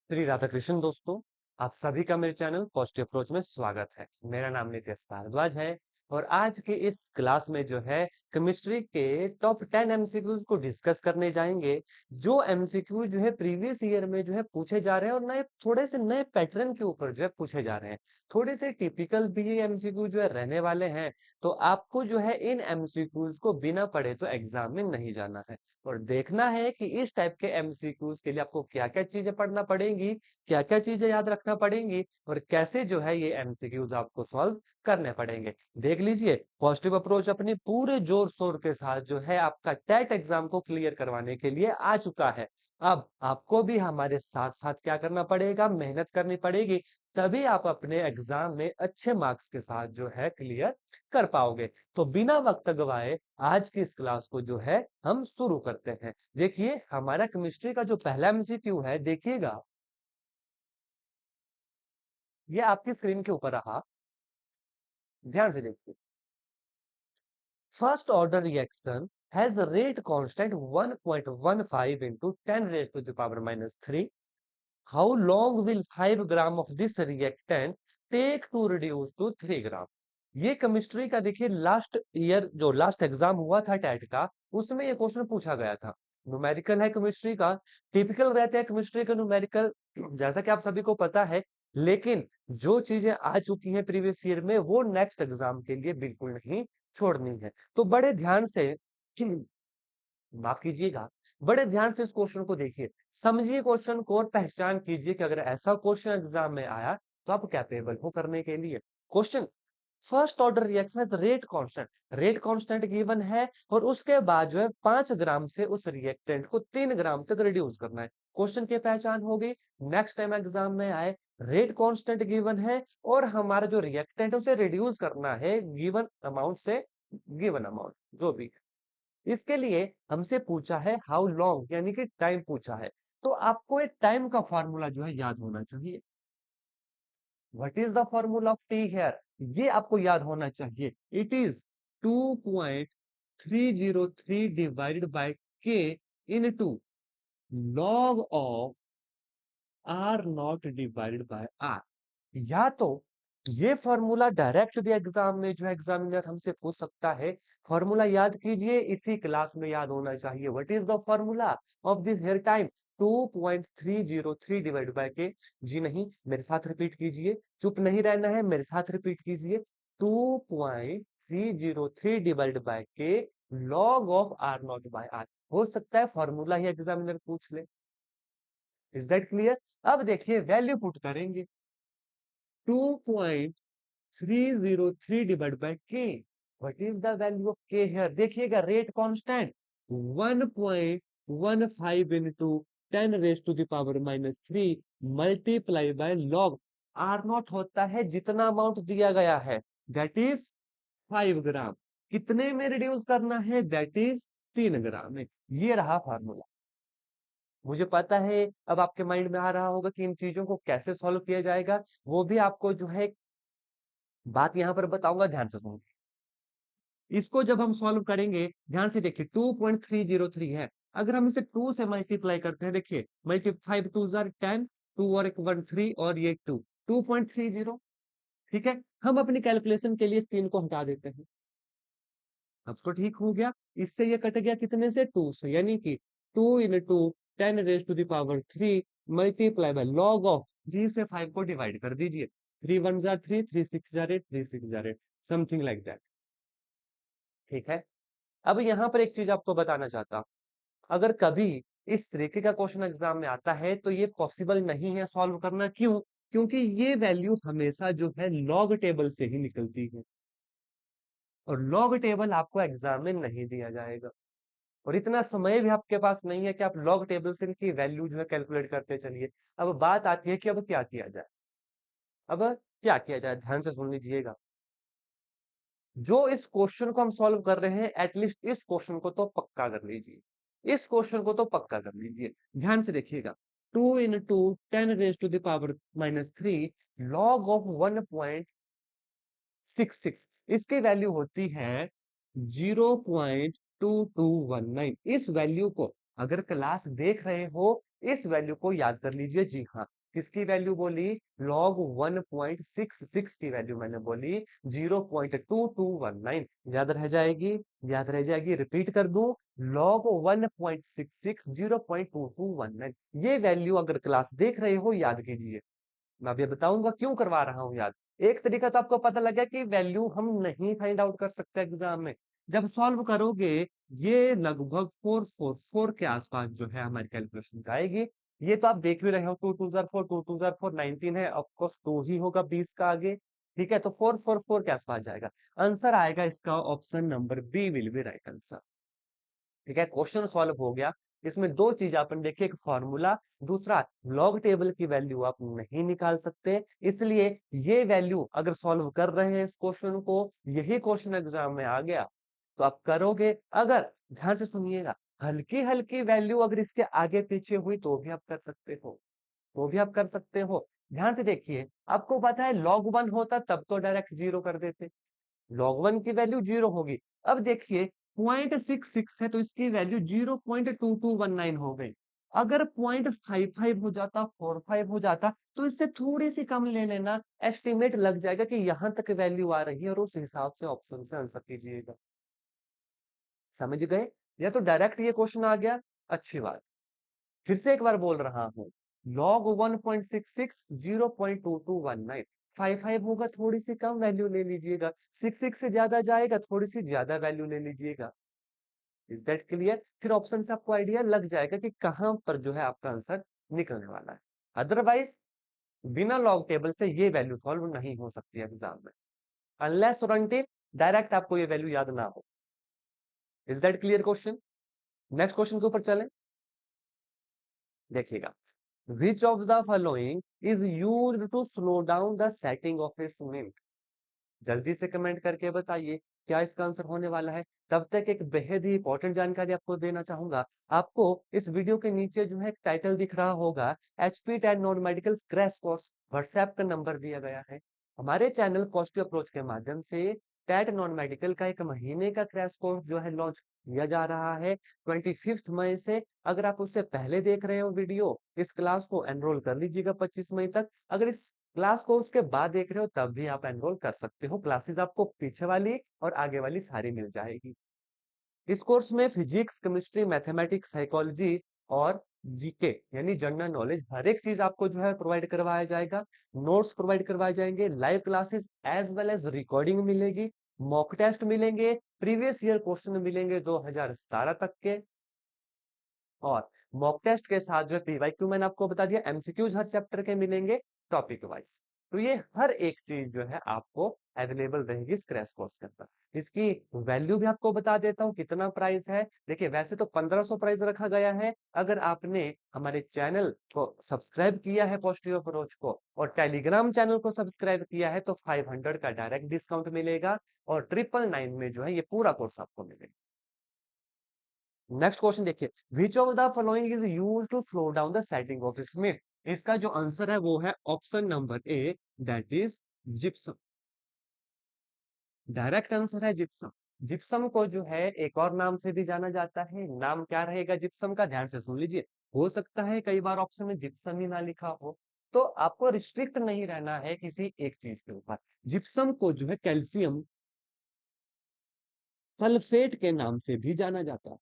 श्री राधाकृष्ण दोस्तों, आप सभी का मेरे चैनल पॉजिटिव अप्रोच में स्वागत है। मेरा नाम नितेश भारद्वाज है और आज के इस क्लास में जो है केमिस्ट्री के टॉप 10 एमसीक्यूज को डिस्कस करने जाएंगे। जो एमसीक्यू जो है प्रीवियस ईयर में जो है पूछे जा रहे हैं और नए थोड़े से नए पैटर्न के ऊपर जो है पूछे जा रहे हैं। थोड़े से टिपिकल भी एमसीक्यू जो है रहने वाले हैं। तो आपको जो है इन एमसीक्यूज को बिना पढ़े तो एग्जाम में नहीं जाना है और देखना है कि इस टाइप के एमसीक्यूज के लिए आपको क्या-क्या चीजें पढ़ना पड़ेंगी, क्या-क्या चीजें याद रखना पड़ेंगी और कैसे जो है ये एमसीक्यूज आपको सॉल्व करने पड़ेंगे। देख लीजिए, पॉजिटिव अप्रोच अपनी पूरे जोर शोर के साथ जो है आपका टेट एग्जाम को क्लियर करवाने के लिए आ चुका है। अब आपको भी हमारे साथ साथ क्या करना पड़ेगा, मेहनत करनी पड़ेगी। तभी आप अपने एग्जाम में अच्छे मार्क्स के साथ जो है क्लियर कर पाओगे। तो बिना वक्त गवाए आज की इस क्लास को जो है हम शुरू करते हैं। देखिए, हमारा केमिस्ट्री का जो पहला एमसीक्यू है, देखिएगा, ये आपकी स्क्रीन के ऊपर रहा। ध्यान से देखिए। First order reaction has a rate constant 1.15 into 10 raised to the power minus 3. How long will 5 gram of this reactant take to reduce to 3 gram? ये केमिस्ट्री का देखिए लास्ट ईयर जो लास्ट एग्जाम हुआ था टेट का, उसमें ये question पूछा गया था। न्यूमेरिकल है केमिस्ट्री का, टिपिकल रहते हैं केमिस्ट्री का न्यूमेरिकल, जैसा कि आप सभी को पता है। लेकिन जो चीजें आ चुकी हैं प्रीवियस ईयर में वो नेक्स्ट एग्जाम के लिए बिल्कुल नहीं छोड़नी है। तो बड़े ध्यान से माफ कीजिएगा, बड़े ध्यान से इस क्वेश्चन को देखिए, समझिए क्वेश्चन को और पहचान कीजिए कि अगर ऐसा क्वेश्चन एग्जाम में आया तो आप कैपेबल हो करने के लिए। क्वेश्चन, फर्स्ट ऑर्डर रिएक्शन है रेट कांस्टेंट गिवन है और उसके बाद जो है 5 ग्राम से उस रिएक्टेंट को 3 ग्राम तक रिड्यूस करना है। क्वेश्चन की पहचान हो गई। नेक्स्ट टाइम एग्जाम में आए, रेट कांस्टेंट गिवन है और हमारा जो रिएक्टेंट है उसे रिड्यूस करना है गिवन अमाउंट से, गिवन अमाउंट जो भी। इसके लिए हमसे पूछा है हाउ लॉन्ग, यानी कि टाइम पूछा है। तो आपको एक टाइम का फॉर्मूला जो है याद होना चाहिए। What is the formula of T half, ये आपको याद होना चाहिए। It is 2.303 divided by K into log of R not divided by R. या तो ये फॉर्मूला डायरेक्ट भी एग्जाम में जो है एग्जामिनर हमसे पूछ सकता है। फॉर्मूला याद कीजिए, इसी क्लास में याद होना चाहिए। What is the formula of this half time? 2.303 divide by K. जी नहीं, मेरे साथ रिपीट कीजिए, चुप नहीं रहना है, मेरे साथ रिपीट कीजिए। 2.303 divide by K log of R not by R. हो सकता है फॉर्मूला ही एग्जामिनर पूछ ले। Is that clear? अब देखिए, वैल्यू पुट करेंगे। 2.303 divided by k. What is the value of k here? देखिएगा, rate constant 1.15 into 10 raised to the power minus 3 multiply by log r not होता है जितना अमाउंट दिया गया है, दैट इज 5 ग्राम। कितने में रिड्यूस करना है? दैट इज 3 ग्राम में। ये रहा फार्मूला। मुझे पता है अब आपके माइंड में आ रहा होगा कि इन चीजों को कैसे सॉल्व किया जाएगा। वो भी आपको जो है बात यहां पर बताऊंगा, ध्यान से सुनो। इसको जब हम सॉल्व करेंगे, ध्यान से देखिए, 2.303 है। अगर हम इसे 2 से मल्टीप्लाई करते हैं, देखिए, मल्टी 5 टू जार 10, 2 और 1 1 3 और ये 2, 2.30। ठीक है, हम अपनी कैलकुलेशन के लिए इस 3 को हटा देते हैं। अब तो ठीक हो गया। इससे ये कट गया कितने से? 2 से, यानी कि 2 into 10 raise to the power 3 multiply by log of 3 से 5 को डिवाइड कर दीजिए। 3 1 जार 3, 3 6 जार 8, 3 6 जार 8, समथिंग लाइक दैट। ठीक है, अब यहाँ पर एक चीज आपको बताना चाहता हूं। अगर कभी इस तरीके का क्वेश्चन एग्जाम में आता है तो ये पॉसिबल नहीं है सॉल्व करना। क्यों? क्योंकि ये वैल्यू हमेशा जो है लॉग टेबल से ही निकलती है और लॉग टेबल आपको एग्जाम में नहीं दिया जाएगा और इतना समय भी आपके पास नहीं है कि आप लॉग टेबल से इनकी वैल्यू जो है कैलकुलेट करते चलिए। अब बात आती है कि अब क्या किया जाए। अब क्या किया जाए, ध्यान से सुन लीजिएगा। जो इस क्वेश्चन को हम सॉल्व कर रहे हैं, एटलीस्ट इस क्वेश्चन को तो पक्का कर लीजिए, इस क्वेश्चन को तो पक्का कर लीजिए। ध्यान से देखिएगा, 2 into 10 raise to the power minus 3 log of 1.66, इसकी वैल्यू होती है 0.2219। इस वैल्यू को अगर क्लास देख रहे हो, इस वैल्यू को याद कर लीजिए। जी हाँ, किसकी वैल्यू बोली? log 1.66 की वैल्यू मैंने बोली 0.2219। याद रह जाएगी? याद रह जाएगी। रिपीट कर दूं, log 1.66 0.2219। ये वैल्यू अगर क्लास देख रहे हो याद कीजिए। मैं अभी बताऊंगा क्यों करवा रहा हूं याद। एक तरीका तो आपको पता लगा कि वैल्यू हम नहीं फाइंड आउट कर सकते एग्जाम में। जब सॉल्व करोगे ये लगभग 444 के आसपास जो है हमारी कैलकुलेशन आएगी। ये तो आप देख भी रहे हो, 2 2 4 4 2 2 4 4 19 है, ऑफकोर्स 2 ही होगा 20 का आगे। ठीक है, तो 444 के आसपास जाएगा। आंसर आएगा इसका option number B will be right answer. ठीक है, क्वेश्चन सॉल्व हो गया। इसमें दो चीज अपन देखिए, एक फॉर्मूला, दूसरा लॉग टेबल की वैल्यू आप नहीं निकाल सकते। इसलिए ये वैल्यू अगर सॉल्व कर रहे हैं इस क्वेश्चन को, यही क्वेश्चन एग्जाम में आ गया तो आप करोगे। अगर ध्यान से सुनिएगा, हल्की हल्की वैल्यू अगर इसके आगे पीछे हुई तो भी आप कर सकते हो, तो भी आप कर सकते हो। ध्यान से देखिए, आपको पता है log 1 होता तब तो डायरेक्ट जीरो कर देते, log 1 की वैल्यू जीरो होगी। अब देखिए 0.66 है तो इसकी वैल्यू 0.2219 हो गई। अगर 0.55 हो जाता, 45 हो जाता, तो इससे थोड़ी सी कम ले लेना, एस्टिमेट लग जाएगा कि यहां तक वैल्यू आ रही है और उस हिसाब से ऑप्शन से आंसर कीजिएगा। समझ गए? या तो डायरेक्ट ये क्वेश्चन आ गया, अच्छी बात। फिर से एक बार बोल रहा हूं, log 1.66 0.2219, 55 होगा थोड़ी सी कम वैल्यू ले लीजिएगा, 66 से ज्यादा जाएगा थोड़ी सी ज्यादा वैल्यू ले लीजिएगा। Is that clear? फिर ऑप्शन से आपको आइडिया लग जाएगा कि कहां पर जो है आपका आंसर निकलने वाला है। अदरवाइज बिना लॉग टेबल से ये वैल्यू सॉल्व नहीं हो सकती एग्जाम में, अनलेस और अनटिल डायरेक्ट आपको ये वैल्यू याद ना हो। Is that clear question? Next question के ऊपर चलें। देखिएगा, which of the following is used to slow down the setting of a cement? जल्दी से कमेंट करके बताइए क्या इसका आंसर होने वाला है। तब तक एक बेहद ही इंपॉर्टेंट जानकारी आपको देना चाहूंगा। आपको इस वीडियो के नीचे जो है एक टाइटल दिख रहा होगा, HP TET non medical crash course, WhatsApp का नंबर दिया गया है। हमारे चैनल पॉजिटिव अप्रोच के माध्यम से टेट नॉन मेडिकल का 1 महीने का क्रैश कोर्स जो है लॉन्च किया जा रहा है 25 मई से। अगर आप उससे पहले देख रहे हो वीडियो, इस क्लास को एनरोल कर लीजिएगा 25 मई तक। अगर इस क्लास को उसके बाद देख रहे हो तब भी आप एनरोल कर सकते हो। क्लासेस आपको पीछे वाली और आगे वाली सारी मिल जाएगी। इस कोर्स में फिजिक्स, केमिस्ट्री, मैथमेटिक्स, साइकोलॉजी और जीके यानी जनरल नॉलेज हर एक चीज आपको जो है प्रोवाइड करवाया जाएगा। नोट्स प्रोवाइड करवाए जाएंगे, live classes as well as recording मिलेगी, मॉक टेस्ट मिलेंगे, प्रीवियस ईयर क्वेश्चन मिलेंगे 2017 तक के, और मॉक टेस्ट के साथ जो है पीवाईक्यू मैंने आपको बता दिया, एमसीक्यूज हर चैप्टर के मिलेंगे टॉपिक वाइज। तो ये हर एक चीज जो है आपको अवेलेबल रहेगी इस क्रैश कोर्स के अंदर। इसकी वैल्यू भी आपको बता देता हूँ कितना प्राइस है। देखिए वैसे तो 1500 प्राइस रखा गया है। अगर आपने हमारे चैनल को सब्सक्राइब किया है पॉजिटिव अप्रोच को, और टेलीग्राम चैनल को सब्सक्राइब किया है, तो 500 का डायरेक्ट डिस्काउंट मिलेगा और 999 में जो है ये पूरा कोर्स आपको मिलेगा। नेक्स्ट क्वेश्चन देखिए, which of the following is used to slow down the setting of smith? इसका जो आंसर है वो है option number A, that is gypsum. Direct answer है जिप्सम। जिप्सम को जो है एक और नाम से भी जाना जाता है। नाम क्या रहेगा जिप्सम का? ध्यान से सुन लीजिए। हो सकता है कई बार ऑप्शन में जिप्सम ही ना लिखा हो, तो आपको रिस्ट्रिक्ट नहीं रहना है किसी एक चीज के ऊपर। जिप्सम को जो है कैल्शियम सल्फेट के नाम से भी जाना जाता है।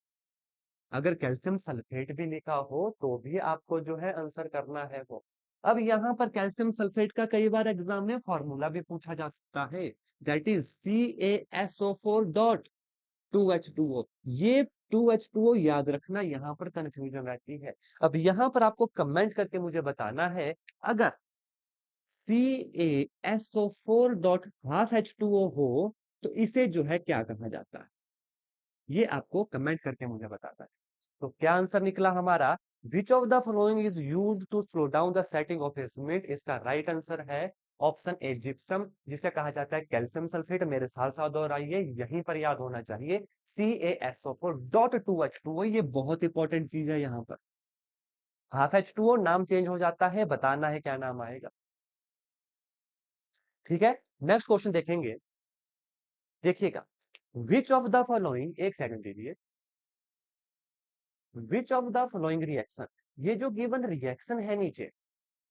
अगर कैल्शियम सल्फेट भी लिखा हो तो भी आपको जो है आंसर करना है वो। अब यहाँ पर कैल्शियम सल्फेट का कई बार एग्जाम में फॉर्मूला भी पूछा जा सकता है, दैट इज CaSO4.2H2O। ये 2H2O याद रखना, यहाँ पर कंफ्यूजन रहती है। अब यहाँ पर आपको कमेंट करके मुझे बताना है, अगर CaSO4.12H2O हो तो इसे जो है क्या कहा जाता है, ये आपको कमेंट करके मुझे बताना है। तो क्या आंसर निकला हमारा? Which of the following is used to slow down the setting of a cement? इसका राइट आंसर है ऑप्शन ए जिप्सम, जिसे कहा जाता है कैल्शियम सल्फेट। मेरे साथ साथ दोहराइए, यहीं पर याद होना चाहिए, CaSO4.2H2O। ये बहुत इंपॉर्टेंट चीज है। यहाँ पर हाफ H2O नाम चेंज हो जाता है, बताना है क्या नाम आएगा। ठीक है, नेक्स्ट क्वेश्चन देखेंगे। देखिएगा, विच ऑफ द फॉलोइंग, एक सेकंड दीजिए, विच ऑफ द फॉलोइंग रिएक्शन, ये जो गिवन रिएक्शन है नीचे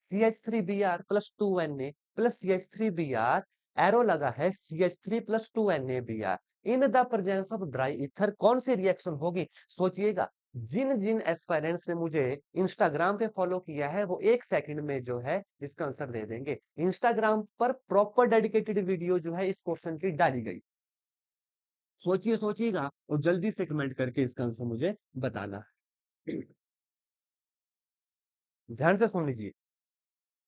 CH3Br plus 2Na plus CH3Br, arrow लगा है CH3 plus 2NaBr, in the presence of dry ether कौन सी रिएक्शन होगी? सोचिएगा। जिन जिन एस्पायरेंट्स ने मुझे इंस्टाग्राम पे फॉलो किया है वो 1 सेकंड में जो है इसका आंसर दे देंगे। इंस्टाग्राम पर प्रॉपर डेडिकेटेड वीडियो जो है इस क्वेश्चन की डाली गई। सोचिएगा और जल्दी से कमेंट करके इसका आंसर मुझे बताना है। ध्यान से सुन लीजिए,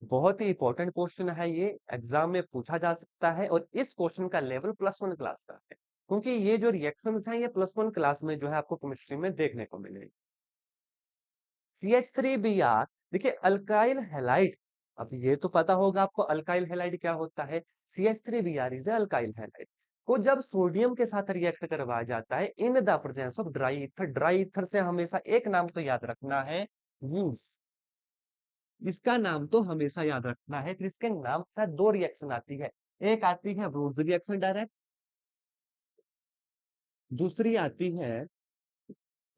बहुत ही इंपॉर्टेंट क्वेश्चन है ये, एग्जाम में पूछा जा सकता है और इस क्वेश्चन का लेवल +1 क्लास का है, क्योंकि ये जो रिएक्शंस हैं ये +1 क्लास में जो है आपको केमिस्ट्री में देखने को मिलेगी। CH3Br, देखिए अल्काइल हैलाइड, अब ये तो पता होगा आपको अल्काइल हैलाइड क्या होता है। CH3Br इज अल्काइल हैलाइड को जब सोडियम के साथ रिएक्ट करवाया जाता है in the presence of dry ether, dry ether से हमेशा एक नाम तो याद रखना है, वूड्स। इसका नाम तो हमेशा याद रखना है, फिर इसके नाम के साथ दो रिएक्शन आती है, एक आती है वुड्स रिएक्शन डायरेक्ट, दूसरी आती है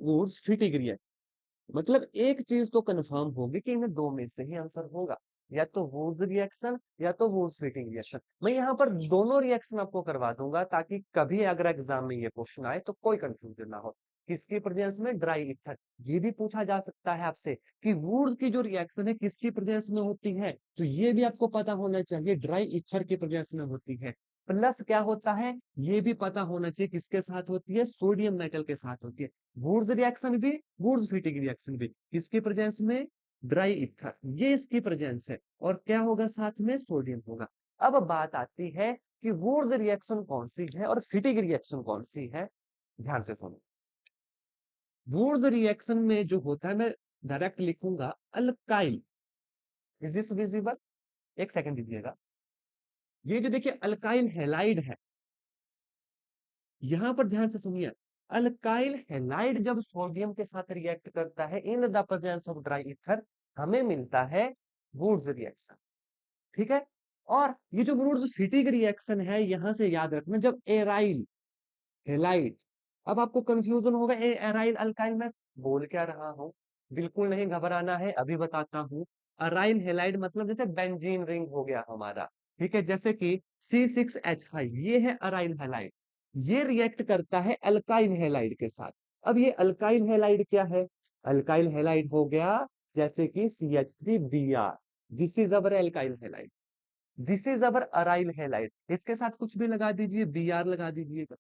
वुड्स फिटिग रिएक्शन। मतलब एक चीज तो कंफर्म होगी कि इन दो में से ही आंसर होगा, या तो वुड्स रिएक्शन या तो वुड्स फिटिंग रिएक्शन। मैं यहाँ पर दोनों रिएक्शन आपको करवा दूंगा ताकि कभी अगर एग्जाम में ये क्वेश्चन आए तो कोई कंफ्यूजन ना हो। किसकी प्रेजेंस में? Dry ether. ये भी पूछा जा सकता है आपसे कि वुड्स की जो रिएक्शन है किसकी प्रेजेंस में होती है, तो ये भी आपको पता होना चाहिए ड्राई ईथर की प्रेजेंस में होती है। प्लस क्या होता है ये भी पता होना चाहिए किसके साथ होती है, सोडियम मेटल के साथ होती है। वुड्स रिएक्शन भी, वुड्स फिटिंग रिएक्शन भी किसकी प्रेजेंस में? ड्राई ईथर, ये इसकी प्रेजेंस है। और क्या होगा साथ में? सोडियम होगा। अब बात आती है कि वुड्स रिएक्शन कौन सी है और फिटिंग रिएक्शन कौन सी है। ध्यान से सुनो, वुड्स रिएक्शन में जो होता है, मैं डायरेक्ट लिखूंगा अल्काइल। Is this visible? एक सेकंड दीजिएगा। ये जो देखिए अल्काइल हैलाइड है, यहां पर ध्यान से सुनिए, अल्काइल हैलाइड जब सोडियम के साथ रिएक्ट करता है in the presence of dry ether, हमें मिलता है वुड्स रिएक्शन। ठीक है। और ये जो वुड्स फिटिंग रिएक्शन है, यहां से याद रखना, जब एराइल हैलाइड, अब आपको कंफ्यूजन होगा एराइल अल्काइल में बोल क्या रहा हूं, बिल्कुल नहीं घबराना है, अभी बताता हूं। अराइल हैलाइड मतलब जैसे बेंजीन रिंग हो गया हमारा, ठीक है, जैसे कि C6H5, ये है अराइल हैलाइड, ये रिएक्ट करता है अल्काइल हैलाइड के साथ। अब ये अल्काइल हैलाइड क्या है? अल्काइल हैलाइड हो गया जैसे कि CH3Br, this is our alkyl halide, this is our aryl halide, इसके साथ कुछ भी लगा दीजिए, Br लगा दीजिएगा।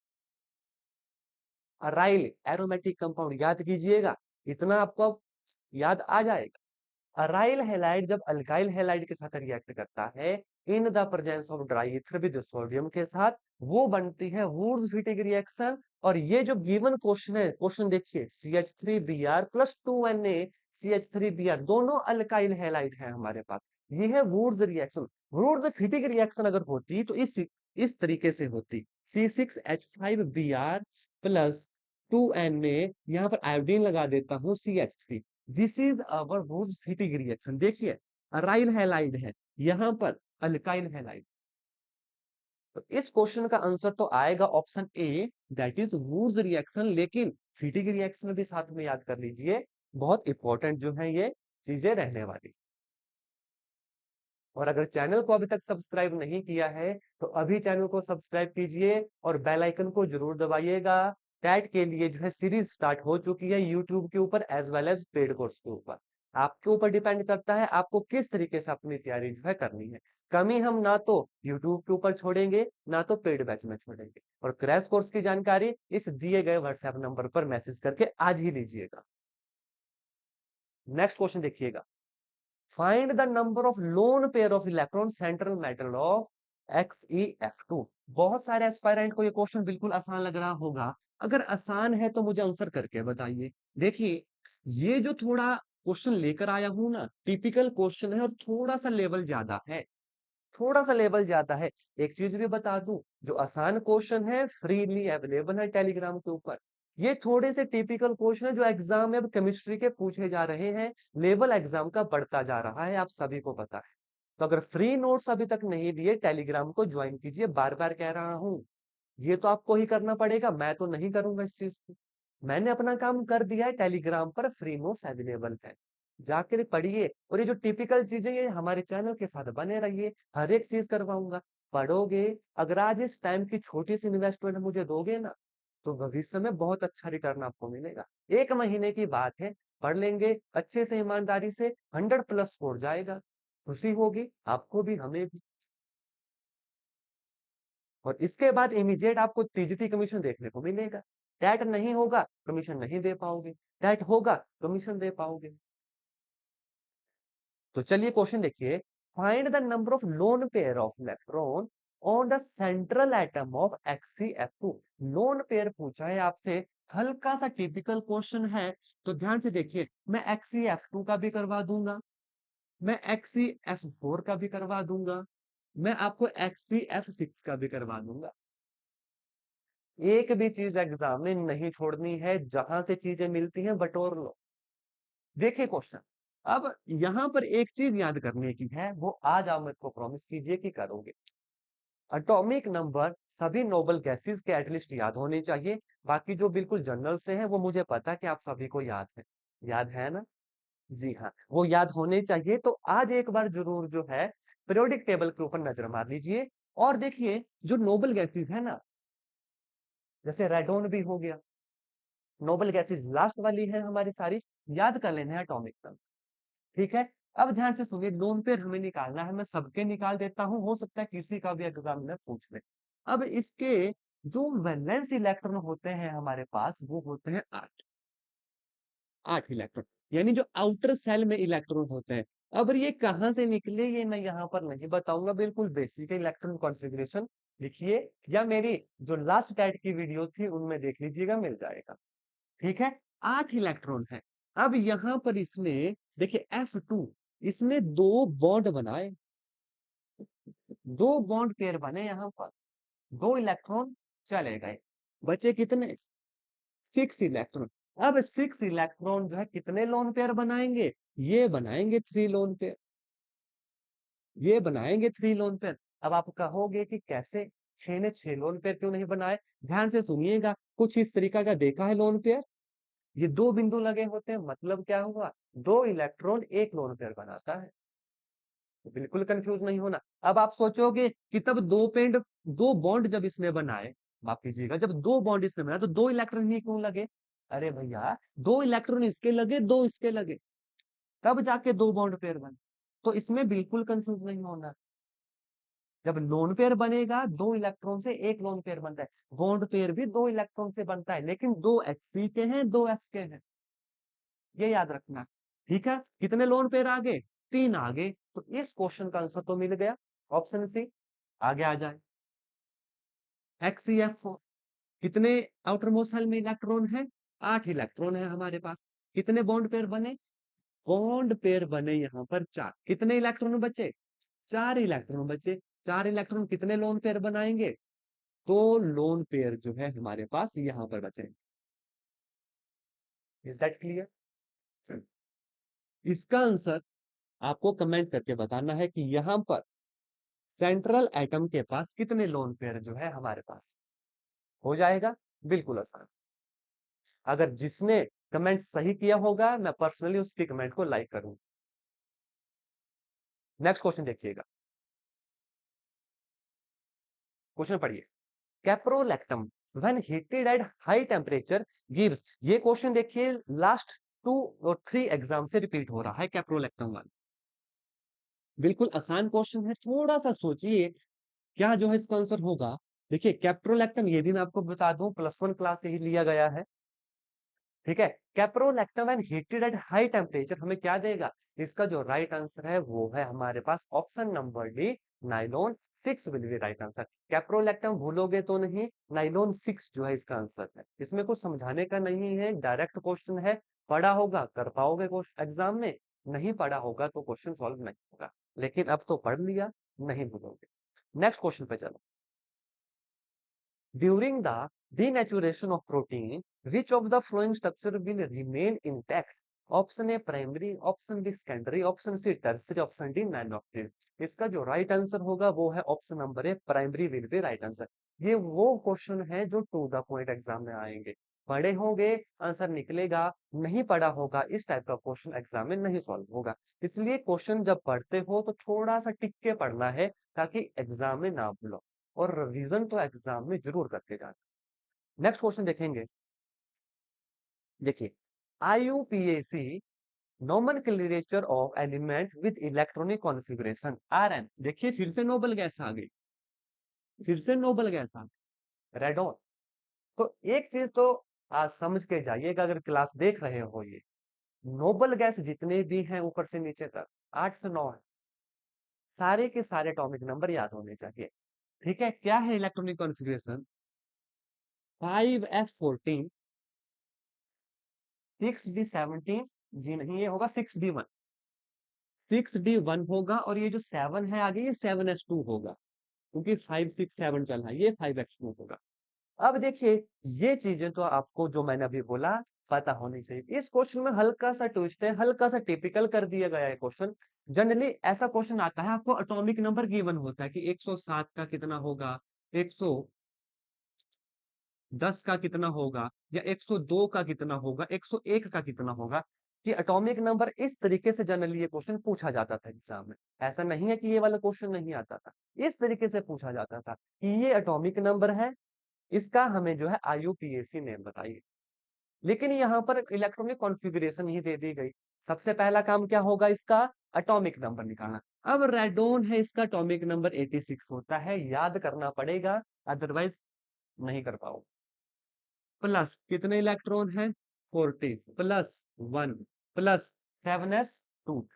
अराइल एरोमेटिक कंपाउंड याद कीजिएगा, इतना आपको अब याद आ जाएगा। अराइल हैलाइड जब अल्काइल हैलाइड के साथ रिएक्ट करता है in the presence of dry ether with sodium के साथ, वो बनती है वुड्स फिटिंग रिएक्शन। और ये जो गिवन क्वेश्चन है, क्वेश्चन देखिए, CH3Br प्लस 2Na, CH3Br दोनों अल्काइल हैलाइड है हमारे पास, ये है Wurtz reaction. Wurtz Fittig reaction अगर होती तो इस तरीके से होती, C6H5Br प्लस 2Na, यहाँ पर आयोडीन लगा देता हूँ CH3, this is our Wurtz Fittig reaction. देखिए अराइल हैलाइड है, यहाँ पर अल्काइल हैलाइड, तो इस क्वेश्चन का आंसर तो आएगा option A, that is Wurtz reaction. लेकिन फिटिंग रिएक्शन भी साथ में याद कर लीजिए, बहुत इंपॉर्टेंट जो है ये चीजें रहने वाली। और अगर चैनल को अभी तक सब्सक्राइब नहीं किया है तो अभी चैनल को सब्सक्राइब कीजिए और बेल आइकन को जरूर दबाइएगा। टैट के लिए जो है सीरीज स्टार्ट हो चुकी है यूट्यूब के ऊपर as well as paid course के ऊपर। आपके ऊपर डिपेंड करता है आपको किस तरीके से अपनी तैयारी जो है करनी है। कमी हम ना तो यूट्यूब के ऊपर छोड़ेंगे ना तो पेड बैच में छोड़ेंगे। और क्रैश कोर्स की जानकारी इस दिए गए व्हाट्सएप नंबर पर मैसेज करके आज ही लीजिएगा। नेक्स्ट क्वेश्चन देखिएगा, find the number of lone pair of electron central metal of XeF2। बहुत सारे एस्पायरेंट को ये क्वेश्चन बिल्कुल आसान लग रहा होगा, अगर आसान है तो मुझे आंसर करके बताइए। देखिए ये जो थोड़ा क्वेश्चन लेकर आया हूं ना, टिपिकल क्वेश्चन है और थोड़ा सा लेवल ज्यादा है, थोड़ा सा लेवल ज्यादा है। एक चीज भी बता दूं, जो आसान क्वेश्चन है फ्रीली अवेलेबल है टेलीग्राम के ऊपर। ये थोड़े से टिपिकल क्वेश्चन है जो एग्जाम में अब केमिस्ट्री के पूछे जा रहे हैं, लेवल एग्जाम का बढ़ता जा रहा है, आप सभी को पता है। तो अगर फ्री नोट्स अभी तक नहीं दिए, टेलीग्राम को ज्वाइन कीजिए, बार बार कह रहा हूं, ये तो आपको ही करना पड़ेगा, मैं तो नहीं करूंगा इस चीज को। मैंने अपना काम कर दिया है, टेलीग्राम पर फ्री नोट्स अवेलेबल है। जाकर पढ़िए, और ये जो टिपिकल चीजें ये हमारे चैनल के साथ बने रहिए, हर एक चीज करवाऊंगा। पढ़ोगे, अगर आज इस टाइम की छोटी सी इन्वेस्टमेंट मुझे दोगे ना, तो भविष्य में बहुत अच्छा रिटर्न आपको मिलेगा। 1 महीने की बात है, पढ़ लेंगे अच्छे से, ईमानदारी से, 100+ स्कोर जाएगा, खुशी होगी आपको भी हमें भी। और इसके बाद इमीडिएट आपको टीजीटी कमीशन देखने को मिलेगा। टैट नहीं होगा, कमीशन नहीं दे पाओगे। टैट होगा, कमीशन दे पाओगे। तो चलिए क्वेश्चन देखिए, find the number of lone pair of electron on the central atom of XeF2। Lone pair पूछा है आपसे, हल्का सा टिपिकल क्वेश्चन है, तो ध्यान से देखिए, मैं XeF2 का भी करवा दूंगा, मैं XeF4 का भी करवा दूंगा, मैं आपको XeF6 का भी करवा दूंगा। एक भी चीज एग्जाम में नहीं छोड़नी है, जहां से चीजें मिलती हैं बटोर लो। देखिए क्वेश्चन, अब यहां पर एक चीज याद करने की है, वो आज आप मेरे को प्रॉमिस कीजिए कि करोगे। एटॉमिक नंबर सभी नोबल गैसेस के एटलीस्ट याद होने चाहिए। बाकी जो बिल्कुल जनरल से है वो मुझे पता है कि आप सभी को याद है। याद है ना? जी हाँ, वो याद होने चाहिए। तो आज एक बार जरूर जो है पीरियोडिक टेबल के ऊपर नजर मार लीजिए, और देखिए जो नोबल गैसेस है ना, जैसे रेडोन भी हो गया, नोबल गैसेस लास्ट वाली है हमारी सारी, याद कर लेना है एटॉमिक नंबर। ठीक है, अब ध्यान से सुनिए, लोन पेयर हमें निकालना है, मैं सबके निकाल देता हूं, हो सकता है किसी का भी एग्जामिनर पूछ ले। अब इसके जो वैलेंस इलेक्ट्रॉन होते हैं हमारे पास, वो होते हैं 8। 8 इलेक्ट्रॉन, यानी जो आउटर सेल में इलेक्ट्रॉन होते हैं। अब ये कहां से निकले ये मैं यहाँ पर नहीं बताऊंगा, बिल्कुल बेसिक इलेक्ट्रॉन कॉन्फ़िगरेशन लिखिए, या मेरी जो लास्ट टाइट की वीडियो थी उनमें देख लीजिएगा, मिल जाएगा। ठीक है, 8 इलेक्ट्रॉन है। अब यहां पर इसने, देखिए F2, इसने 2 बॉन्ड बनाए, 2 बॉन्ड पेयर बने यहां पर, 2 इलेक्ट्रॉन चले गए, बचे कितने? 6 इलेक्ट्रॉन। अब 6 इलेक्ट्रॉन जो है कितने लोन पेयर बनाएंगे? ये बनाएंगे 3 लोन पेयर, ये बनाएंगे 3 लोन पेयर। अब आप कहोगे कि कैसे, 6 ने 6 लोन पेयर क्यों नहीं बनाए? ध्यान से सुनिएगा, कुछ इस तरीका का देखा है लोन पेयर, ये 2 बिंदु लगे होते हैं, मतलब क्या हुआ, 2 इलेक्ट्रॉन एक लोन पेयर बनाता है। तो बिल्कुल कंफ्यूज नहीं होना। अब आप सोचोगे कि तब 2 बॉन्ड जब इसने बनाए, माफ कीजिएगा, जब 2 बॉन्ड इसने बनाए तो 2 इलेक्ट्रॉन ही क्यों लगे? अरे भैया, 2 इलेक्ट्रॉन इसके लगे, 2 इसके लगे, तब जाके 2 बॉन्ड पेयर बने। तो इसमें बिल्कुल कंफ्यूज नहीं होना। जब लोन पेयर बनेगा, 2 इलेक्ट्रॉन से एक लोन पेयर बनता है, बॉन्ड पेयर भी 2 इलेक्ट्रॉन से बनता है, लेकिन 2 Hc के हैं, 2 F के हैं, ये याद रखना। ठीक है, कितने लोन पेयर आ गए? 3 आ गए। तो इस क्वेश्चन का आंसर तो मिल गया, ऑप्शन सी। आगे आ जाए, XeF4, कितने आउटर मोस्ट शेल में इलेक्ट्रॉन है? 8 इलेक्ट्रॉन है हमारे पास। कितने बॉन्ड पेयर बने? बॉन्ड पेयर बने यहाँ पर 4। कितने इलेक्ट्रॉन बचे? 4 इलेक्ट्रॉन बचे। 4 इलेक्ट्रॉन कितने लोन पेयर बनाएंगे? 2 लोन पेयर जो है हमारे पास यहाँ पर बचे। Is that clear? इसका आंसर आपको कमेंट करके बताना है कि यहाँ पर सेंट्रल एटम के पास कितने लोन पेयर जो है हमारे पास। हो जाएगा, बिल्कुल आसान। अगर जिसने कमेंट सही किया होगा, मैं पर्सनली उसकी कमेंट को लाइक करूंगा। नेक्स्ट क्वेश्चन देखिएगा, क्वेश्चन पढ़िए, caprolactam when heated at high temperature gives. ये क्वेश्चन देखिए लास्ट 2 और 3 एग्जाम से रिपीट हो रहा है, कैप्रोलैक्टम वाला। बिल्कुल आसान क्वेश्चन है, थोड़ा सा सोचिए क्या जो है इसका आंसर होगा। देखिए कैप्रोलैक्टम, ये भी मैं आपको बता दूं, +1 क्लास से ही लिया गया है। ठीक है, caprolactam and heated at high temperature हमें क्या देगा? इसका जो राइट आंसर है वो है हमारे पास option number D, nylon 6 will be right answer. Caprolactam भूलोगे तो नहीं, नाइलॉन 6 जो है इसका आंसर है। इसमें कुछ समझाने का नहीं है, डायरेक्ट क्वेश्चन है। पढ़ा होगा कर पाओगे क्वेश्चन एग्जाम में, नहीं पढ़ा होगा तो क्वेश्चन सॉल्व नहीं होगा, लेकिन अब तो पढ़ लिया, नहीं भूलोगे। नेक्स्ट क्वेश्चन पे चलो, during the denaturation of protein, which of the following structure will remain intact? Option A primary, option B secondary, option C tertiary, option D नाइनोक्टिव। इसका जो राइट आंसर होगा वो है option number A, primary will be right answer. ये वो question है जो टू द पॉइंट एग्जाम में आएंगे। पढ़े होंगे आंसर निकलेगा, नहीं पढ़ा होगा इस टाइप का क्वेश्चन एग्जाम में नहीं सॉल्व होगा। इसलिए क्वेश्चन जब पढ़ते हो तो थोड़ा सा टिक के पढ़ना है ताकि एग्जाम में ना भूलो, और रिवीजन तो एग्जाम में जरूर करके जाना। नेक्स्ट क्वेश्चन देखेंगे। देखिए, IUPAC nomenclature of element with electronic configuration Rn। देखिए फिर से नोबल गैस आ गई, फिर से नोबल गैस आ गई, रेडॉन। तो एक चीज तो आज समझ के जाइएगा, अगर क्लास देख रहे हो, ये नोबल गैस जितने भी हैं ऊपर से नीचे तक 8 से 9 है, सारे के सारे एटॉमिक नंबर याद होने चाहिए। ठीक है, क्या है इलेक्ट्रॉनिक कॉन्फ़िगरेशन? 5s14, 6d17, जी नहीं ये होगा 6d1, 6d1 होगा, और ये जो 7 है आगे ये 7s2 होगा, क्योंकि 5 6 7 चल रहा है, ये 5x2 होगा। अब देखिए, ये चीजें तो आपको जो मैंने अभी बोला पता होनी चाहिए। इस क्वेश्चन में हल्का सा ट्विस्ट है, हल्का सा टिपिकल कर दिया गया है क्वेश्चन। जनरली ऐसा क्वेश्चन आता है, आपको एटॉमिक नंबर गिवन होता है कि 107 का कितना होगा, 110 का कितना होगा, या 102 का कितना होगा, 101 का कितना होगा, कि एटॉमिक नंबर इस तरीके से जनरली ये क्वेश्चन पूछा जाता था एग्जाम में। ऐसा नहीं है कि ये वाला क्वेश्चन नहीं आता था, इस तरीके से पूछा जाता था कि ये एटॉमिक नंबर है, इसका हमें जो है IUPAC नेम बताइए। लेकिन यहाँ पर इलेक्ट्रॉनिक कॉन्फ़िगरेशन ही दे दी गई। सबसे पहला काम क्या होगा इसका? एटॉमिक नंबर निकालना। अब रेडोन है, इसका एटॉमिक नंबर 86 होता है, याद करना पड़ेगा, अदरवाइज नहीं कर पाओ। प्लस कितने इलेक्ट्रॉन है? 40 प्लस 1 प्लस 7s2।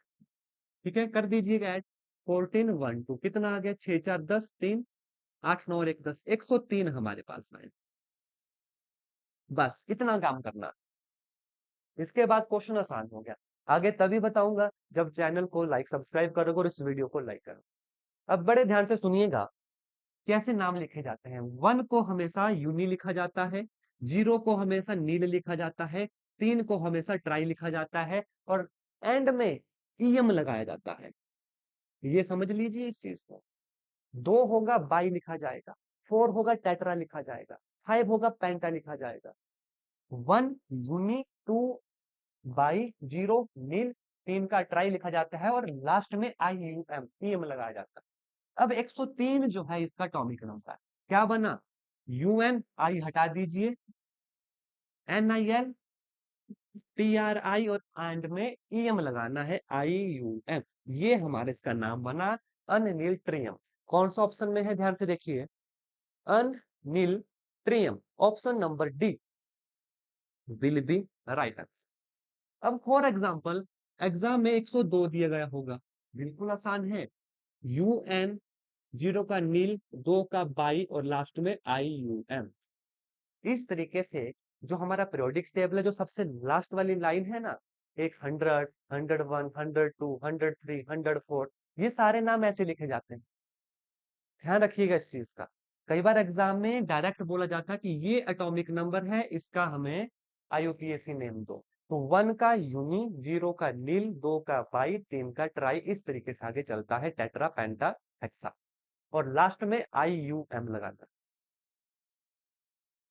ठीक है, कर दीजिएगा ऐड। 14 1 2 कितना आ गया? 6 4 10 3 8 9 और 1 10, 103 हमारे पास है। बस इतना काम करना, इसके बाद क्वेश्चन आसान हो गया। आगे तभी बताऊंगा जब चैनल को लाइक सब्सक्राइब करोगे और इस वीडियो को लाइक करो। अब बड़े ध्यान से सुनिएगा, कैसे नाम लिखे जाते हैं। 1 को हमेशा यूनी लिखा जाता है, 0 को हमेशा नील लिखा जाता है, 3 को हमेशा ट्राई लिखा जाता है, और एंड में ईएम लगाया जाता है। ये समझ लीजिए इस चीज को। 2 होगा बाई लिखा जाएगा, 4 होगा टेट्रा लिखा जाएगा, 5 होगा पेंटा लिखा जाएगा, 1 यूनी, 2 बाई, 0 नील, 3 का ट्राई लिखा जाता है, और लास्ट में IUM EM लगाया जाता है। अब 103 जो है इसका एटॉमिक नंबर क्या बना? UN आई हटा दीजिए, NIL TRI, और एंड में EM लगाना है IUM। ये हमारे इसका नाम बना अनिल ट्रियम। कौन सा ऑप्शन में है? ध्यान से देखिए, Anil Triumf, option number D will be right answer. अब फॉर एग्जाम्पल एग्जाम में 102 दिया गया होगा, बिल्कुल आसान है। UN, 0 का नील, 2 का बाई, और लास्ट में IUM। इस तरीके से जो हमारा पीरियोडिक टेबल है, जो सबसे लास्ट वाली लाइन है ना, एक 100, 101, 102, 103, 104, ये सारे नाम ऐसे लिखे जाते हैं। ध्यान रखिएगा इस चीज का। कई बार एग्जाम में डायरेक्ट बोला जाता है कि ये एटॉमिक नंबर है, इसका हमें IUPAC नेम दो। तो 1 का यूनी, 0 का नील, 2 का बाई, 3 का ट्राई, इस तरीके से आगे चलता है टेट्रा पेंटा हेक्सा, और लास्ट में IUM लगाना।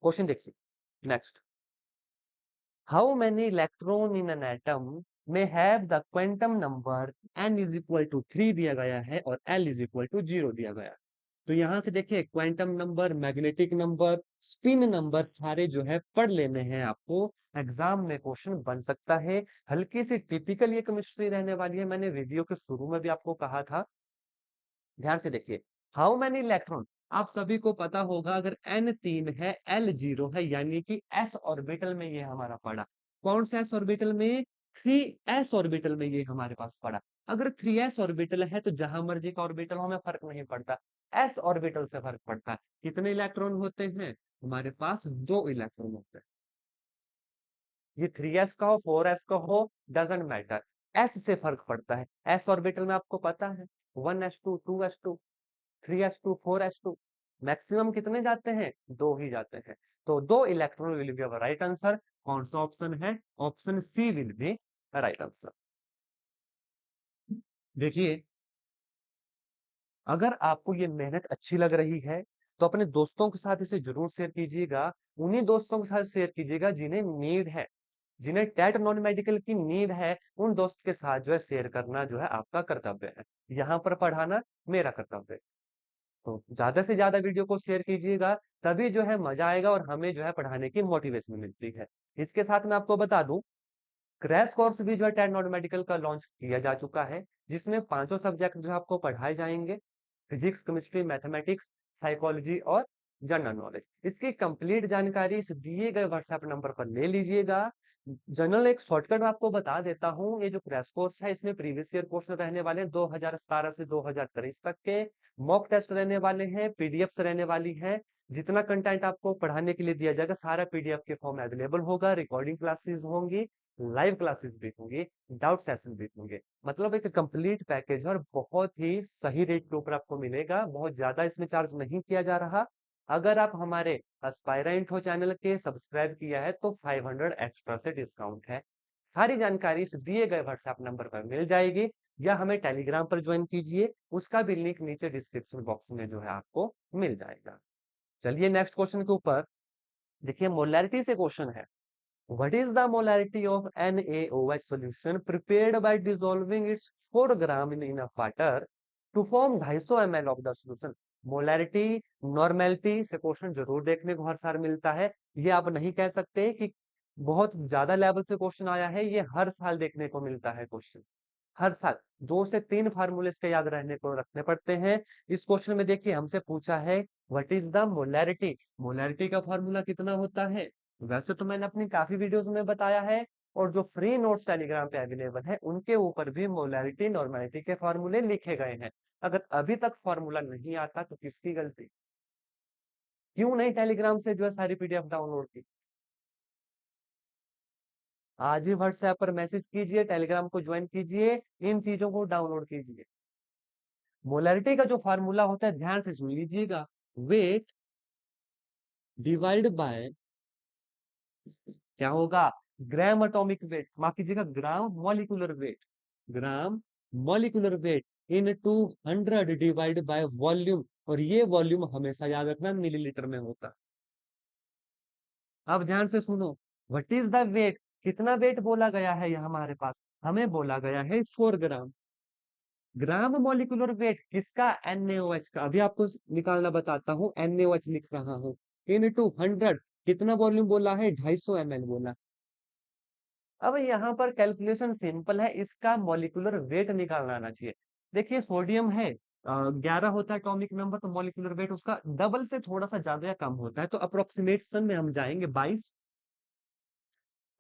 क्वेश्चन देखिए next. How many electron in an atom में have the quantum number n is equal to 3 दिया गया है, और l इज इक्वल टू 0 दिया गया है। तो यहां से देखिए, quantum number, magnetic number, spin number सारे जो है पढ़ लेने हैं आपको। एग्जाम में क्वेश्चन बन सकता है। हल्की सी टिपिकल ये केमिस्ट्री रहने वाली है, मैंने वीडियो के शुरू में भी आपको कहा था। ध्यान से देखिए, हाउ मैनी इलेक्ट्रॉन, आप सभी को पता होगा, अगर n 3 है, l 0 है, यानी कि s ऑर्बिटल में ये हमारा पड़ा। कौन सा s ऑर्बिटल में? 3s ऑर्बिटल में ये हमारे पास पड़ा। अगर 3s ऑर्बिटल है तो जहां मर्जी का ऑर्बिटल हो, हमें फर्क नहीं पड़ता, s ऑर्बिटल से फर्क पड़ता है। कितने इलेक्ट्रॉन होते हैं हमारे पास? 2 इलेक्ट्रॉन होते हैं। ये 3s का हो, 4s का हो, डजेंट मैटर, s से फर्क पड़ता है। s ऑर्बिटल में आपको पता है 1s2, 2s2, 3s2, 4s2, maximum कितने जाते हैं? 2 ही जाते हैं। तो 2 electron will be our right answer. कौन सा ऑप्शन है? Option C will be right answer. देखिए, अगर आपको ये मेहनत अच्छी लग रही है तो अपने दोस्तों के साथ इसे जरूर शेयर कीजिएगा। उन्हीं दोस्तों के साथ शेयर कीजिएगा जिन्हें नीड है, जिन्हें टेट नॉन मेडिकल की नीड है, उन दोस्त के साथ जो है शेयर करना जो है आपका कर्तव्य है। यहाँ पर पढ़ाना मेरा कर्तव्य है। तो ज्यादा से ज्यादा वीडियो को शेयर कीजिएगा, तभी जो है मजा आएगा और हमें जो है पढ़ाने की मोटिवेशन मिलती है। इसके साथ मैं आपको बता दूं, क्रैश कोर्स भी जो है टेट नॉन मेडिकल का लॉन्च किया जा चुका है, जिसमें पांचों सब्जेक्ट जो है आपको पढ़ाए जाएंगे। फिजिक्स, केमिस्ट्री, मैथमेटिक्स, साइकोलॉजी और जनरल नॉलेज। इसकी कंप्लीट जानकारी इस दिए गए व्हाट्सएप नंबर पर ले लीजिएगा। जनरल एक शॉर्टकट मैं आपको बता देता हूँ, ये जो क्रैश कोर्स है इसमें प्रीवियस ईयर क्वेश्चन रहने वाले हैं 2017 से 2023 तक के, मॉक टेस्ट रहने वाले हैं, पीडीएफ रहने वाली है। जितना कंटेंट आपको पढ़ाने के लिए दिया जाएगा सारा पीडीएफ के फॉर्म में अवेलेबल होगा, रिकॉर्डिंग क्लासेस होंगी, लाइव क्लासेस भी होंगी, डाउट सेशन भी होंगे। मतलब एक कंप्लीट पैकेज और बहुत ही सही रेट के ऊपर आपको मिलेगा, बहुत ज्यादा इसमें चार्ज नहीं किया जा रहा। अगर आप हमारे एस्पायरेंट हो चैनल के सब्सक्राइब किया है तो 500 एक्स्ट्रा से डिस्काउंट है। सारी जानकारी इस दिए गए व्हाट्सएप नंबर पर मिल जाएगी, या हमें टेलीग्राम पर ज्वाइन कीजिए, उसका भी लिंक नीचे डिस्क्रिप्शन बॉक्स में जो है आपको मिल जाएगा। चलिए नेक्स्ट क्वेश्चन के ऊपर देखिए, मोलैरिटी से क्वेश्चन है। What is the molarity of NaOH solution prepared by dissolving its 4 gram in enough water to form 250 ml of the solution? Molarity, normality से क्वेश्चन जरूर देखने को हर साल मिलता है। ये आप नहीं कह सकते कि बहुत ज्यादा लेवल से क्वेश्चन आया है, ये हर साल देखने को मिलता है क्वेश्चन। हर साल 2 से 3 फार्मूले इसके याद रहने को रखने पड़ते हैं। इस क्वेश्चन में देखिए हमसे पूछा है what is the molarity, molarity का फार्मूला कितना होता है। वैसे तो मैंने अपनी काफी वीडियोस में बताया है, और जो फ्री नोट्स टेलीग्राम पे अवेलेबल है उनके ऊपर भी मोलैरिटी, नॉर्मेलिटी के फार्मूले लिखे गए हैं। अगर अभी तक फार्मूला नहीं आता तो किसकी गलती, क्यों नहीं टेलीग्राम से जो है सारी पीडीएफ डाउनलोड की। आज ही व्हाट्सएप पर मैसेज कीजिए, टेलीग्राम को ज्वाइन कीजिए, इन चीजों को डाउनलोड कीजिए। मोलैरिटी का जो फार्मूला होता है ध्यान से सुन लीजिएगा, वेट डिवाइड बाय क्या होगा, ग्राम एटॉमिक वेट, माफ कीजिएगा gram molecular weight, gram molecular weight in 200 divide by volume, और ये वॉल्यूम हमेशा याद रखना मिलीलीटर में होता। अब ध्यान से सुनो, व्हाट इज द वेट, कितना वेट बोला गया है यहाँ हमारे पास, हमें बोला गया है 4 ग्राम। ग्राम मॉलिक्यूलर वेट किसका, NaOH का। अभी आपको निकालना बताता हूँ, NaOH लिख रहा हूँ, इन 200 कितना वॉल्यूम बोला है, 250 ml बोला। अब यहाँ पर कैलकुलेशन सिंपल है, इसका मॉलिक्यूलर वेट निकालना आना चाहिए। देखिए सोडियम है 11 होता है एटॉमिक नंबर, तो मॉलिक्यूलर वेट उसका डबल से थोड़ा सा ज्यादा या कम होता है, तो अप्रोक्सीमेशन में हम जाएंगे 22।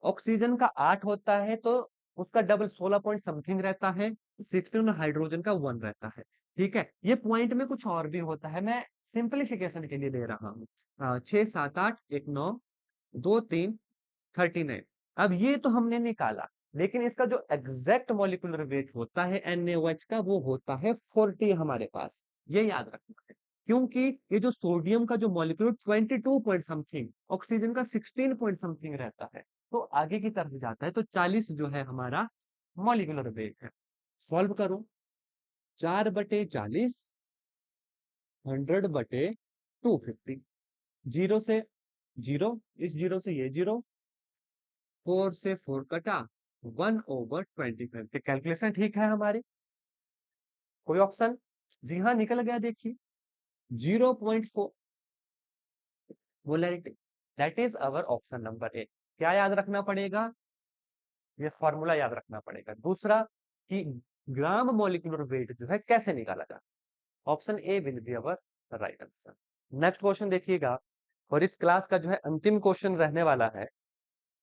ऑक्सीजन का 8 होता है तो उसका डबल 16 पॉइंट समथिंग रहता है। 16 हाइड्रोजन का 1 रहता है। ठीक है, ये पॉइंट में कुछ और भी होता है, मैं सिंप्लीफिकेशन के लिए दे रहा हूँ। 6 7 8 1 9 2 3 39। अब ये तो हमने निकाला, लेकिन इसका जो एग्जैक्ट मॉलिक्यूलर वेट होता है NaOH का वो होता है 40 हमारे पास, ये याद रखना है। क्योंकि ये जो सोडियम का जो मॉलिक्यूलर 22 पॉइंट समथिंग, ऑक्सीजन का 16 पॉइंट समथिंग रहता है, तो आगे की तरफ जाता है, तो 40 जो है हमारा मॉलिक्यूलर वेट है। सॉल्व करो, 4/40, 100/250, जीरो से जीरो, इस जीरो से ये जीरो, 4 से 4 कटा, 1/25। कैलकुलेशन ठीक है हमारी, कोई ऑप्शन, जी हाँ निकल गया, देखिए 0.4 molarity, that is our option number ए। क्या याद रखना पड़ेगा, ये फॉर्मूला याद रखना पड़ेगा। दूसरा कि ग्राम मॉलिक्यूलर वेट जो है कैसे निकाला जाए, option A will be our right answer. Next question देखिएगा, और इस क्लास का जो है अंतिम क्वेश्चन रहने वाला है।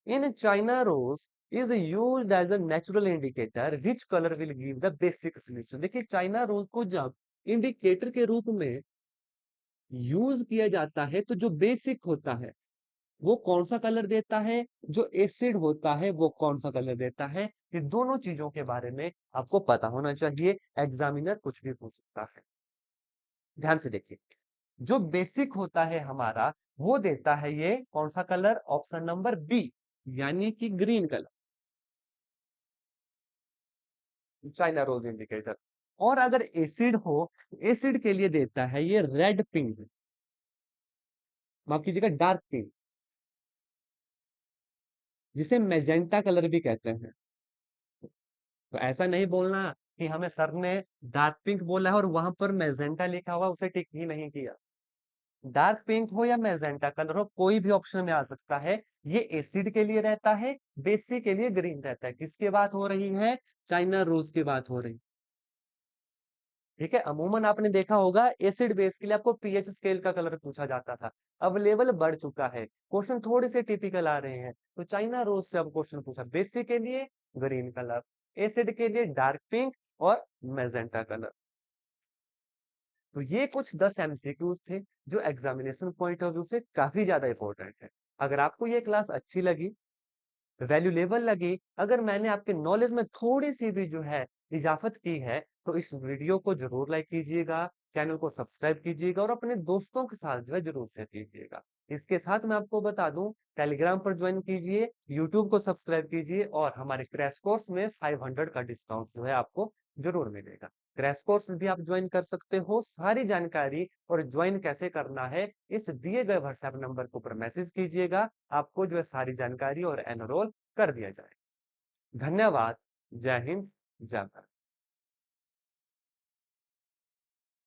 In China, rose is used as a natural indicator. Which color will give the basic solution? देखिए चाइना रोज को जब इंडिकेटर के रूप में यूज किया जाता है तो जो बेसिक होता है वो कौन सा कलर देता है, जो एसिड होता है वो कौन सा कलर देता है, ये दोनों चीजों के बारे में आपको पता होना चाहिए, एग्जामिनर कुछ भी पूछ सकता है। ध्यान से देखिए, जो बेसिक होता है हमारा वो देता है ये कौन सा कलर, ऑप्शन नंबर बी, यानी कि green colour, China rose indicator. और अगर एसिड हो, एसिड के लिए देता है ये रेड पिंक, माफ कीजिएगा, डार्क पिंक, जिसे मैजेंटा कलर भी कहते हैं। तो ऐसा नहीं बोलना कि हमें सर ने डार्क पिंक बोला है और वहां पर मैजेंटा लिखा हुआ, उसे टिक ही नहीं किया। डार्क पिंक हो या मैजेंटा कलर हो, कोई भी ऑप्शन में आ सकता है। ये एसिड के लिए रहता है, बेसिक के लिए ग्रीन रहता है। किसकी बात हो रही है? चाइना रोज की बात हो रही। ठीक है, अमूमन आपने देखा होगा एसिड बेस के लिए आपको पीएच स्केल का कलर पूछा जाता था। अब लेवल बढ़ चुका है, क्वेश्चन थोड़े से टिपिकल आ रहे हैं, तो चाइना रोज से अब क्वेश्चन पूछा। बेसिक के लिए ग्रीन कलर, एसिड के लिए डार्क पिंक और मैजेंटा कलर। तो ये कुछ 10 एमसीक्यूज थे जो एग्जामिनेशन पॉइंट ऑफ व्यू से काफी ज्यादा इंपॉर्टेंट है। अगर आपको ये क्लास अच्छी लगी, वैल्यूलेबल लगी, अगर मैंने आपके नॉलेज में थोड़ी सी भी जो है इजाफत की है, तो इस वीडियो को जरूर लाइक कीजिएगा, चैनल को सब्सक्राइब कीजिएगा और अपने दोस्तों के साथ जो है जरूर शेयर कीजिएगा। इसके साथ मैं आपको बता दूं, टेलीग्राम पर ज्वाइन कीजिए, यूट्यूब को सब्सक्राइब कीजिए और हमारे क्रैश कोर्स में 500 का डिस्काउंट जो है आपको जरूर मिलेगा। क्रैश कोर्स भी आप ज्वाइन कर सकते हो। सारी जानकारी और ज्वाइन कैसे करना है, इस दिए गए व्हाट्सएप नंबर के ऊपर मैसेज कीजिएगा, आपको जो है सारी जानकारी और एनरोल कर दिया जाए। धन्यवाद। जय हिंद, जय भारत।